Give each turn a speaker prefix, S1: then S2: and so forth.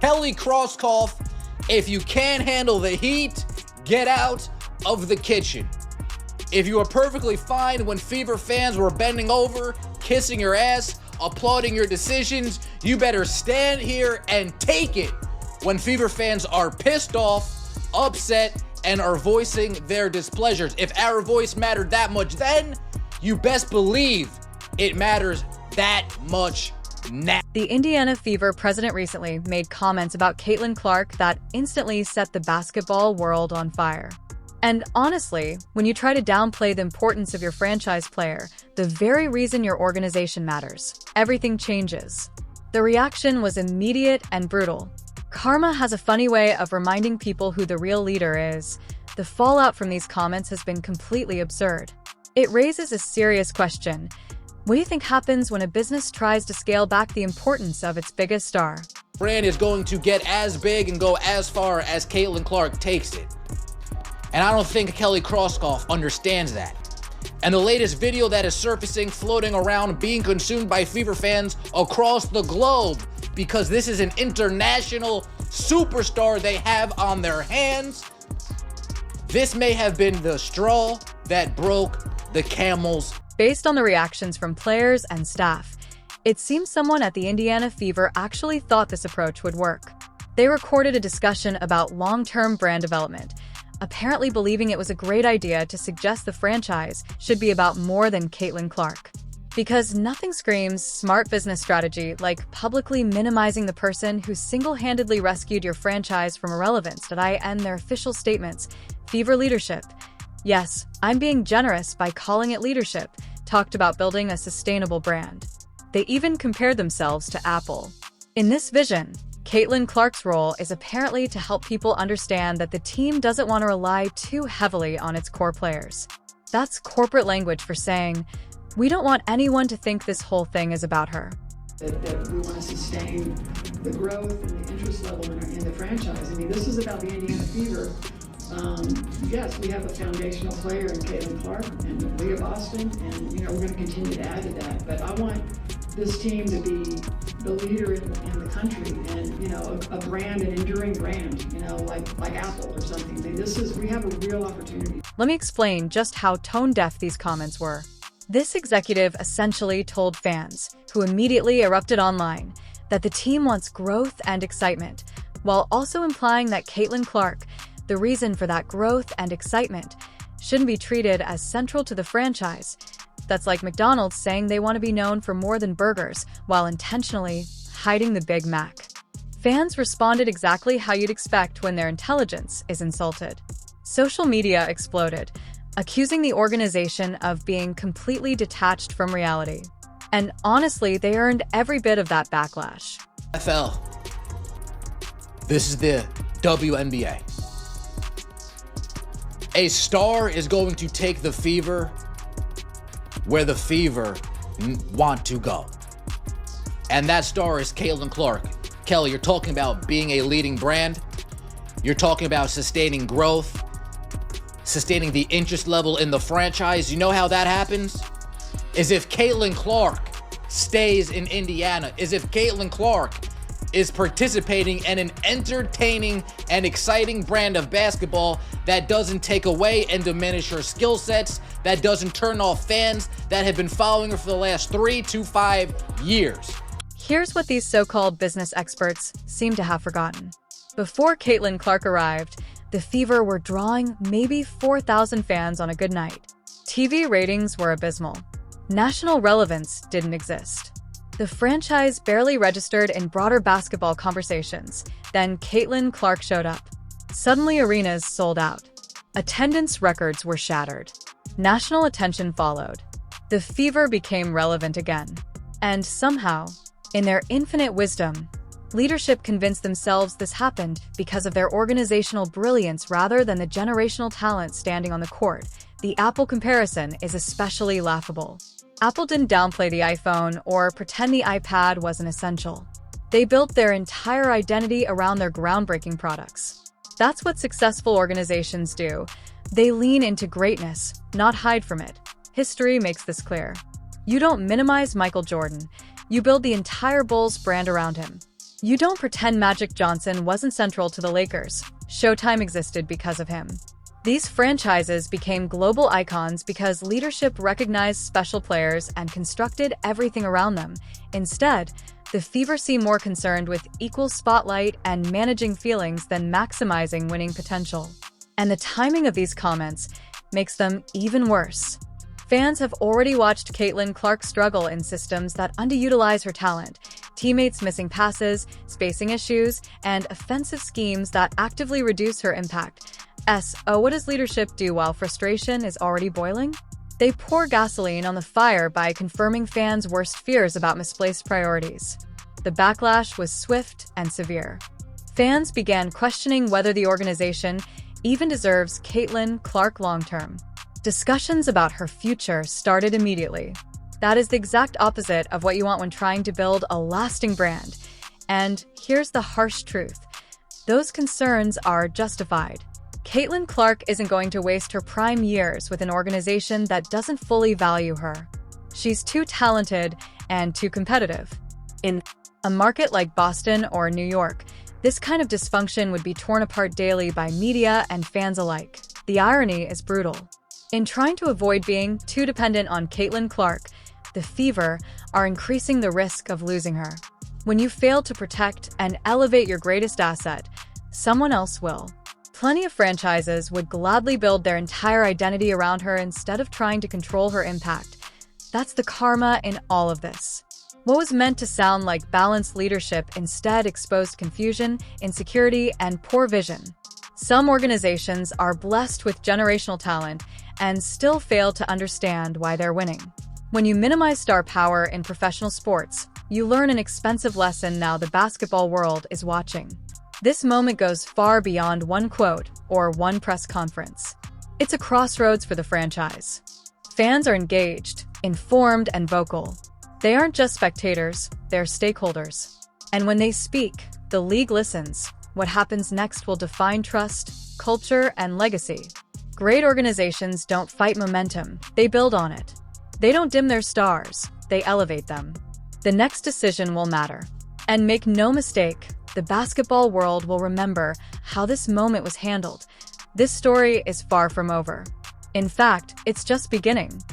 S1: Kelly Krauskopf, if you can't handle the heat, get out of the kitchen. If you were perfectly fine when Fever fans were bending over, kissing your ass, applauding your decisions, you better stand here and take it when Fever fans are pissed off, upset, and are voicing their displeasures. If our voice mattered that much then, you best believe it matters that much now.
S2: The Indiana Fever president recently made comments about Caitlin Clark that instantly set the basketball world on fire. And honestly, when you try to downplay the importance of your franchise player, the very reason your organization matters, everything changes. The reaction was immediate and brutal. Karma has a funny way of reminding people who the real leader is. The fallout from these comments has been completely absurd. It raises a serious question. What do you think happens when a business tries to scale back the importance of its biggest star?
S1: Brand is going to get as big and go as far as Caitlin Clark takes it. And I don't think Kelly Krauskopf understands that. And the latest video that is surfacing, floating around, being consumed by Fever fans across the globe, because this is an international superstar they have on their hands. This may have been the straw that broke the camel's.
S2: Based on the reactions from players and staff, it seems someone at the Indiana Fever actually thought this approach would work. They recorded a discussion about long-term brand development, apparently believing it was a great idea to suggest the franchise should be about more than Caitlin Clark. Because nothing screams smart business strategy like publicly minimizing the person who single-handedly rescued your franchise from irrelevance. Did I end their official statements? Fever leadership. Yes, I'm being generous by calling it leadership, talked about building a sustainable brand. They even compared themselves to Apple. In this vision, Caitlin Clark's role is apparently to help people understand that the team doesn't want to rely too heavily on its core players. That's corporate language for saying, we don't want anyone to think this whole thing is about her.
S3: That we want to sustain the growth and the interest level in the franchise. I mean, this is about the Indiana Fever. Yes, we have a foundational player in Caitlin Clark and Leah Boston, and we're going to continue to add to that. But I want this team to be the leader in the country, and a brand, an enduring brand, like Apple or something. We have a real opportunity.
S2: Let me explain just how tone-deaf these comments were. This executive essentially told fans, who immediately erupted online, that the team wants growth and excitement, while also implying that Caitlin Clark, the reason for that growth and excitement, shouldn't be treated as central to the franchise. That's like McDonald's saying they want to be known for more than burgers, while intentionally hiding the Big Mac. Fans responded exactly how you'd expect when their intelligence is insulted. Social media exploded, accusing the organization of being completely detached from reality. And honestly, they earned every bit of that backlash.
S1: NFL. This is the WNBA. A star is going to take the Fever where the Fever want to go. And that star is Caitlin Clark. Kelly, you're talking about being a leading brand. You're talking about sustaining growth, sustaining the interest level in the franchise. You know how that happens? Is if Caitlin Clark stays in Indiana, is if Caitlin Clark is participating in an entertaining and exciting brand of basketball that doesn't take away and diminish her skill sets, that doesn't turn off fans that have been following her for the last 3 to 5 years.
S2: Here's what these so-called business experts seem to have forgotten. Before Caitlin Clark arrived, the Fever were drawing maybe 4,000 fans on a good night. TV ratings were abysmal. National relevance didn't exist. The franchise barely registered in broader basketball conversations. Then Caitlin Clark showed up. Suddenly, arenas sold out. Attendance records were shattered. National attention followed. The Fever became relevant again. And somehow, in their infinite wisdom, leadership convinced themselves this happened because of their organizational brilliance rather than the generational talent standing on the court. The Apple comparison is especially laughable. Apple didn't downplay the iPhone or pretend the iPad wasn't essential. They built their entire identity around their groundbreaking products. That's what successful organizations do. They lean into greatness, not hide from it. History makes this clear. You don't minimize Michael Jordan. You build the entire Bulls brand around him. You don't pretend Magic Johnson wasn't central to the Lakers. Showtime existed because of him. These franchises became global icons because leadership recognized special players and constructed everything around them. Instead, the Fever seem more concerned with equal spotlight and managing feelings than maximizing winning potential. And the timing of these comments makes them even worse. Fans have already watched Caitlin Clark struggle in systems that underutilize her talent, teammates missing passes, spacing issues, and offensive schemes that actively reduce her impact. What does leadership do while frustration is already boiling? They pour gasoline on the fire by confirming fans' worst fears about misplaced priorities. The backlash was swift and severe. Fans began questioning whether the organization even deserves Caitlin Clark long-term. Discussions about her future started immediately. That is the exact opposite of what you want when trying to build a lasting brand. And here's the harsh truth. Those concerns are justified. Caitlin Clark isn't going to waste her prime years with an organization that doesn't fully value her. She's too talented and too competitive. In a market like Boston or New York, this kind of dysfunction would be torn apart daily by media and fans alike. The irony is brutal. In trying to avoid being too dependent on Caitlin Clark, the Fever are increasing the risk of losing her. When you fail to protect and elevate your greatest asset, someone else will. Plenty of franchises would gladly build their entire identity around her instead of trying to control her impact. That's the karma in all of this. What was meant to sound like balanced leadership instead exposed confusion, insecurity, and poor vision. Some organizations are blessed with generational talent and still fail to understand why they're winning. When you minimize star power in professional sports, you learn an expensive lesson now the basketball world is watching. This moment goes far beyond one quote or one press conference. It's a crossroads for the franchise. Fans are engaged, informed, and vocal. They aren't just spectators, they're stakeholders. And when they speak, the league listens. What happens next will define trust, culture, and legacy. Great organizations don't fight momentum, they build on it. They don't dim their stars, they elevate them. The next decision will matter. And make no mistake, the basketball world will remember how this moment was handled. This story is far from over. In fact, it's just beginning.